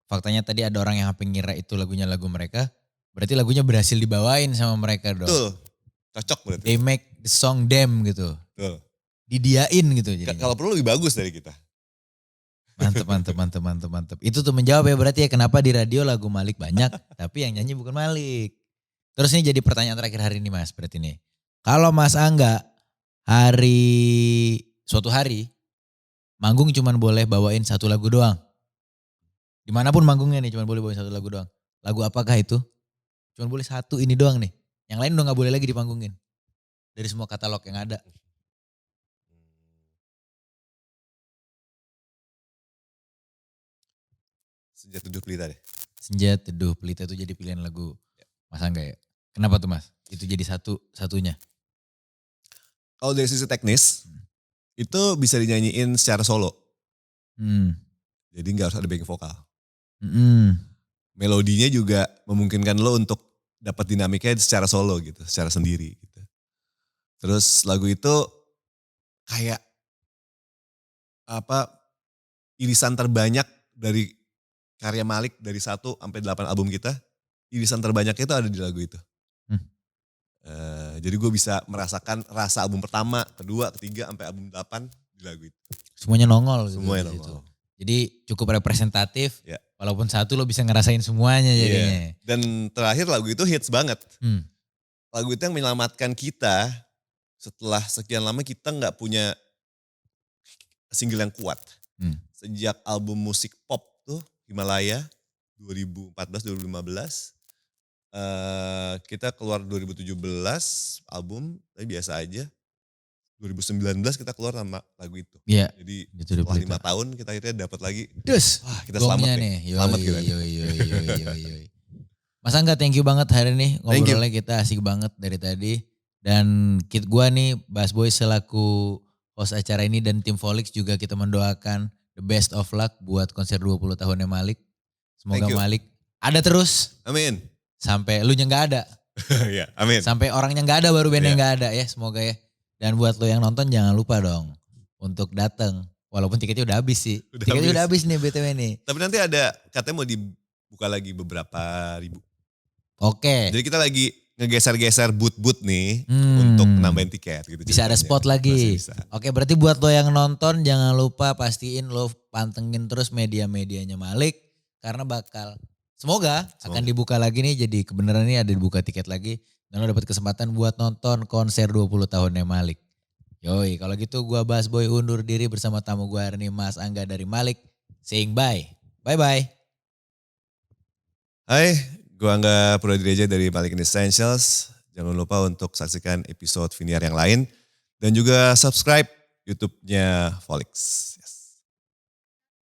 faktanya tadi ada orang yang hampir ngira itu lagunya lagu mereka, berarti lagunya berhasil dibawain sama mereka dong. Betul, cocok berarti. They make the song them gitu. Betul. Didiain gitu jadi. Kalau perlu lebih bagus dari kita. Mantep. Itu tuh menjawab ya berarti ya kenapa di radio lagu Malik banyak, tapi yang nyanyi bukan Malik. Terus ini jadi pertanyaan terakhir hari ini Mas, berarti nih. Kalau Mas Angga suatu hari manggung cuman boleh bawain satu lagu doang. Dimanapun manggungnya nih cuman boleh bawain satu lagu doang. Lagu apakah itu? Cuman boleh satu ini doang nih. Yang lain udah gak boleh lagi dipanggungin. Dari semua katalog yang ada. Senja Teduh Pelita deh. Senja Teduh Pelita itu jadi pilihan lagu Mas Angga ya. Kenapa tuh Mas? Itu jadi satunya. Kalau dari sisi teknis, itu bisa dinyanyiin secara solo. Jadi gak harus ada backing vokal. Melodinya juga memungkinkan lo untuk dapat dinamikanya secara solo gitu, secara sendiri gitu. Terus lagu itu kayak irisan terbanyak dari karya Malik dari 1 sampai 8 album kita, irisan terbanyaknya itu ada di lagu itu. Jadi gue bisa merasakan rasa album pertama, kedua, ketiga, sampai album 8 di lagu itu. Semuanya nongol. Semuanya gitu. nongol. Jadi cukup representatif, ya. Walaupun satu lo bisa ngerasain semuanya jadinya. Dan terakhir lagu itu hits banget. Lagu itu yang menyelamatkan kita setelah sekian lama kita gak punya single yang kuat. Sejak album musik pop tuh, Himalaya 2014-2015, kita keluar 2017 album, tapi biasa aja. 2019 kita keluar sama lagu itu. Iya. Jadi setelah 5 tahun kita akhirnya dapat lagi. Wah kita selamat nih. Selamat kita. Mas Angga thank you banget hari ini. Ngobrolnya kita asik banget dari tadi. Dan gue nih Bass Boy selaku host acara ini dan tim Volix juga kita mendoakan the best of luck buat konser 20 tahunnya Malik. Semoga Malik ada terus. Amin. Sampai lu yang gak ada. Ya, amin. Sampai orangnya gak ada baru bandnya gak ada ya semoga ya. Dan buat lo yang nonton jangan lupa dong untuk datang. Walaupun tiketnya udah habis sih. Tiketnya udah habis nih BTW nih. Tapi nanti ada katanya mau dibuka lagi beberapa ribu. Oke. Jadi kita lagi ngegeser-geser booth-booth nih untuk nambahin tiket gitu. Bisa ada spot lagi. Oke, berarti buat lo yang nonton jangan lupa pastiin lo pantengin terus media-medianya Malik. Karena semoga akan dibuka lagi nih. Jadi kebenaran ini ada dibuka tiket lagi. Dan lo dapat kesempatan buat nonton konser 20 tahunnya Malik. Yoi, kalau gitu gue Bass Boy undur diri bersama tamu gue hari ini Mas Angga dari Malik. Saying bye. Bye-bye. Hai, gue Angga Purwadireja dari Malik Essentials. Jangan lupa untuk saksikan episode Viniar yang lain. Dan juga subscribe YouTube-nya Volix.